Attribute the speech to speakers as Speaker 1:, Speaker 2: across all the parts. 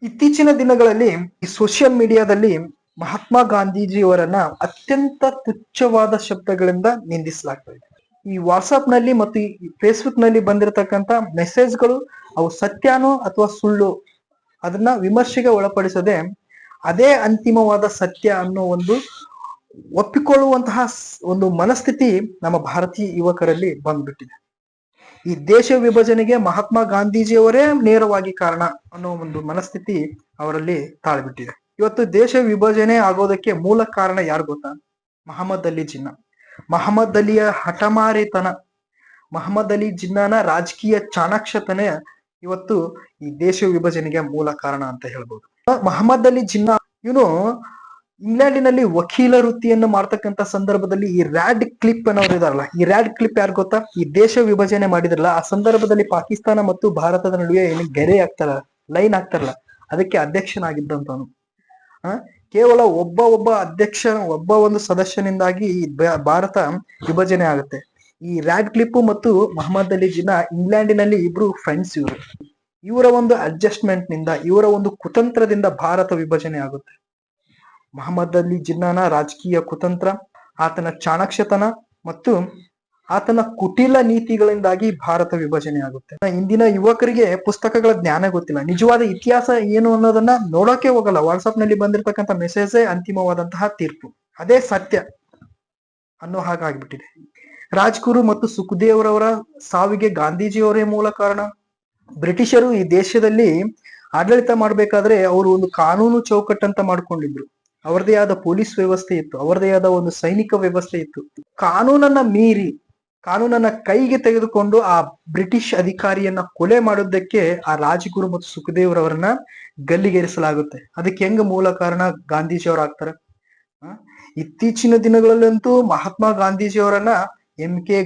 Speaker 1: ಇತ್ತೀಚಿನ ದಿನಗಳಲ್ಲಿ ಈ ಸೋಷಿಯಲ್ ಮೀಡಿಯಾದಲ್ಲಿ ಮಹಾತ್ಮ ಗಾಂಧೀಜಿಯವರನ್ನ ಅತ್ಯಂತ ತುಚ್ಛವಾದ ಶಬ್ದಗಳಿಂದ ನಿಂದಿಸಲಾಗ್ತಾ ಇದೆ. ಈ ವಾಟ್ಸ್ಆಪ್ ನಲ್ಲಿ ಮತ್ತು ಈ ಫೇಸ್ಬುಕ್ ನಲ್ಲಿ ಬಂದಿರತಕ್ಕಂತ ಮೆಸೇಜ್ಗಳು ಅವು ಸತ್ಯನೋ ಅಥವಾ ಸುಳ್ಳು ಅದನ್ನ ವಿಮರ್ಶೆಗೆ ಒಳಪಡಿಸದೆ ಅದೇ ಅಂತಿಮವಾದ ಸತ್ಯ ಅನ್ನೋ ಒಂದು ಒಪ್ಪಿಕೊಳ್ಳುವಂತಹ ಒಂದು ಮನಸ್ಥಿತಿ ನಮ್ಮ ಭಾರತೀಯ ಯುವಕರಲ್ಲಿ ಬಂದ್ಬಿಟ್ಟಿದೆ. ಈ ದೇಶ ವಿಭಜನೆಗೆ ಮಹಾತ್ಮ ಗಾಂಧೀಜಿಯವರೇ ನೇರವಾಗಿ ಕಾರಣ ಅನ್ನೋ ಒಂದು ಮನಸ್ಥಿತಿ ಅವರಲ್ಲಿ ತಾಳ್ಬಿಟ್ಟಿದೆ. ಇವತ್ತು ದೇಶ ವಿಭಜನೆ ಆಗೋದಕ್ಕೆ ಮೂಲ ಕಾರಣ ಯಾರು ಗೊತ್ತಾ? ಮಹಮ್ಮದ್ ಅಲಿ ಜಿನ್ನಾ. ಮಹಮ್ಮದ್ ಅಲಿಯ ಹಠಮಾರಿತನ, ಮಹಮ್ಮದ್ ಅಲಿ ಜಿನ್ನಾನ ರಾಜಕೀಯ ಚಾಣಾಕ್ಷತನೆ ಇವತ್ತು ಈ ದೇಶ ವಿಭಜನೆಗೆ ಮೂಲ ಕಾರಣ ಅಂತ ಹೇಳ್ಬೋದು. ಮಹಮ್ಮದ್ ಅಲಿ ಜಿನ್ನಾ ಇವನು ಇಂಗ್ಲೆಂಡಿನಲ್ಲಿ ವಕೀಲ ವೃತ್ತಿಯನ್ನು ಮಾಡ್ತಕ್ಕಂತ ಸಂದರ್ಭದಲ್ಲಿ ಈ ರ್ಯಾಡ್ ಕ್ಲಿಪ್ ಅನ್ನೋರು ಇದಾರಲ್ಲ, ಈ ರ್ಯಾಡ್ ಕ್ಲಿಪ್ ಯಾರು ಗೊತ್ತಾ? ಈ ದೇಶ ವಿಭಜನೆ ಮಾಡಿದ್ರಲ್ಲ ಆ ಸಂದರ್ಭದಲ್ಲಿ ಪಾಕಿಸ್ತಾನ ಮತ್ತು ಭಾರತದ ನಡುವೆ ಏನು ಗೆರೆ ಆಗ್ತಾರ, ಲೈನ್ ಆಗ್ತಾರಲ್ಲ, ಅದಕ್ಕೆ ಅಧ್ಯಕ್ಷನಾಗಿದ್ದಂತವನು. ಕೇವಲ ಒಬ್ಬ ಅಧ್ಯಕ್ಷ, ಒಬ್ಬ ಒಂದು ಸದಸ್ಯನಿಂದಾಗಿ ಭಾರತ ವಿಭಜನೆ ಆಗುತ್ತೆ. ಈ ರ್ಯಾಡ್ ಕ್ಲಿಪ್ ಮತ್ತು ಮಹಮ್ಮದ್ ಅಲಿ ಜಿನ್ನಾ ಇಂಗ್ಲೆಂಡಿನಲ್ಲಿ ಇಬ್ರು ಫ್ರೆಂಡ್ಸ್. ಇವರ ಒಂದು ಅಡ್ಜಸ್ಟ್ಮೆಂಟ್ ನಿಂದ, ಇವರ ಒಂದು ಕುತಂತ್ರದಿಂದ ಭಾರತ ವಿಭಜನೆ ಆಗುತ್ತೆ. ಮಹಮ್ಮದ್ ಅಲಿ ಜಿನ್ನಾನ ರಾಜಕೀಯ ಕುತಂತ್ರ, ಆತನ ಚಾಣಾಕ್ಷತನ ಮತ್ತು ಆತನ ಕುಟಿಲ ನೀತಿಗಳಿಂದಾಗಿ ಭಾರತ ವಿಭಜನೆ ಆಗುತ್ತೆ. ಇಂದಿನ ಯುವಕರಿಗೆ ಪುಸ್ತಕಗಳ ಜ್ಞಾನ ಗೊತ್ತಿಲ್ಲ, ನಿಜವಾದ ಇತಿಹಾಸ ಏನು ಅನ್ನೋದನ್ನ ನೋಡೋಕೆ ಹೋಗಲ್ಲ. ವಾಟ್ಸ್ಆಪ್ ನಲ್ಲಿ ಬಂದಿರತಕ್ಕಂತ ಮೆಸೇಜೇ ಅಂತಿಮವಾದಂತಹ ತೀರ್ಪು, ಅದೇ ಸತ್ಯ ಅನ್ನೋ ಹಾಗಾಗ್ಬಿಟ್ಟಿದೆ. ರಾಜ್ಗುರು ಮತ್ತು ಸುಖದೇವ್ರವರ ಸಾವಿಗೆ ಗಾಂಧೀಜಿಯವರೇ ಮೂಲ ಕಾರಣ. ಬ್ರಿಟಿಷರು ಈ ದೇಶದಲ್ಲಿ ಆಡಳಿತ ಮಾಡ್ಬೇಕಾದ್ರೆ ಅವರು ಒಂದು ಕಾನೂನು ಚೌಕಟ್ಟಂತ ಮಾಡ್ಕೊಂಡಿದ್ರು. ಅವರದೇ ಆದ ಪೊಲೀಸ್ ವ್ಯವಸ್ಥೆ ಇತ್ತು, ಅವರದೇ ಆದ ಒಂದು ಸೈನಿಕ ವ್ಯವಸ್ಥೆ ಇತ್ತು. ಕಾನೂನನ್ನ ಮೀರಿ, ಕಾನೂನನ್ನ ಕೈಗೆ ತೆಗೆದುಕೊಂಡು ಆ ಬ್ರಿಟಿಷ್ ಅಧಿಕಾರಿಯನ್ನ ಕೊಲೆ ಮಾಡೋದಕ್ಕೆ ಆ ರಾಜಗುರು ಮತ್ತು ಸುಖದೇವ್ರವರನ್ನ ಗಲ್ಲಿಗೇರಿಸಲಾಗುತ್ತೆ. ಅದಕ್ಕೆ ಹೆಂಗ ಮೂಲ ಕಾರಣ ಗಾಂಧೀಜಿಯವರು ಆಗ್ತಾರೆ? ಇತ್ತೀಚಿನ ದಿನಗಳಲ್ಲಂತೂ ಮಹಾತ್ಮ ಗಾಂಧೀಜಿಯವರನ್ನ ಎಂ ಕೆ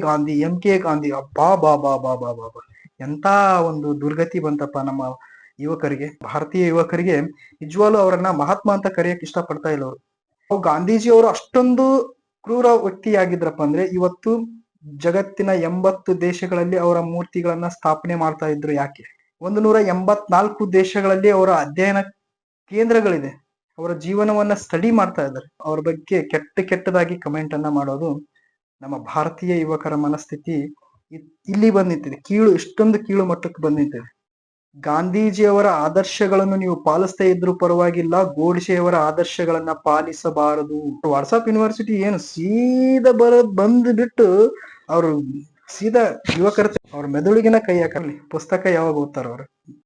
Speaker 1: ಗಾಂಧಿ ಅಬ್ಬಾ ಬಾ ಬಾ ಬಾ ಬಾ ಬಾ ಬಾ ಎಂತ ಒಂದು ದುರ್ಗತಿ ಬಂತಪ್ಪ ನಮ್ಮ ಯುವಕರಿಗೆ, ಭಾರತೀಯ ಯುವಕರಿಗೆ. ನಿಜವಾಗ್ಲೂ ಅವರನ್ನ ಮಹಾತ್ಮ ಅಂತ ಕರೆಯಕ್ ಇಷ್ಟಪಡ್ತಾ ಇಲ್ಲ ಅವರು. ಗಾಂಧೀಜಿಯವರು ಅಷ್ಟೊಂದು ಕ್ರೂರ ವ್ಯಕ್ತಿಯಾಗಿದ್ರಪ್ಪ ಅಂದ್ರೆ ಇವತ್ತು ಜಗತ್ತಿನ 80 ದೇಶಗಳಲ್ಲಿ ಅವರ ಮೂರ್ತಿಗಳನ್ನ ಸ್ಥಾಪನೆ ಮಾಡ್ತಾ ಇದ್ರು. ಯಾಕೆ? 184 ದೇಶಗಳಲ್ಲಿ ಅವರ ಅಧ್ಯಯನ ಕೇಂದ್ರಗಳಿದೆ. ಅವರ ಜೀವನವನ್ನ ಸ್ಟಡಿ ಮಾಡ್ತಾ ಇದ್ದಾರೆ. ಅವ್ರ ಬಗ್ಗೆ ಕೆಟ್ಟದಾಗಿ ಕಮೆಂಟ್ ಅನ್ನ ಮಾಡೋದು ನಮ್ಮ ಭಾರತೀಯ ಯುವಕರ ಮನಸ್ಥಿತಿ ಇಲ್ಲಿ ಬಂದ್ ನಿಂತಿದೆ. ಇಷ್ಟೊಂದು ಕೀಳು ಮಟ್ಟಕ್ಕೆ ಬಂದ್ ನಿಂತಿದೆ. ಗಾಂಧೀಜಿಯವರ ಆದರ್ಶಗಳನ್ನು ನೀವು ಪಾಲಿಸ್ತಾ ಇದ್ರು ಪರವಾಗಿಲ್ಲ, ಗೋಡ್ಸೆಯವರ ಆದರ್ಶಗಳನ್ನ ಪಾಲಿಸಬಾರದು. ವಾಟ್ಸ್ಆಪ್ ಯೂನಿವರ್ಸಿಟಿ ಏನು ಸೀದಾ ಬಂದ್ ಬಿಟ್ಟು ಅವರು ಸೀದಾ ಯುವಕರ ಅವ್ರ ಮೆದುಳಿಗಿನ ಕೈ ಹಾಕಲಿ, ಪುಸ್ತಕ ಯಾವಾಗ ಓದ್ತಾರ ಅವ್ರು?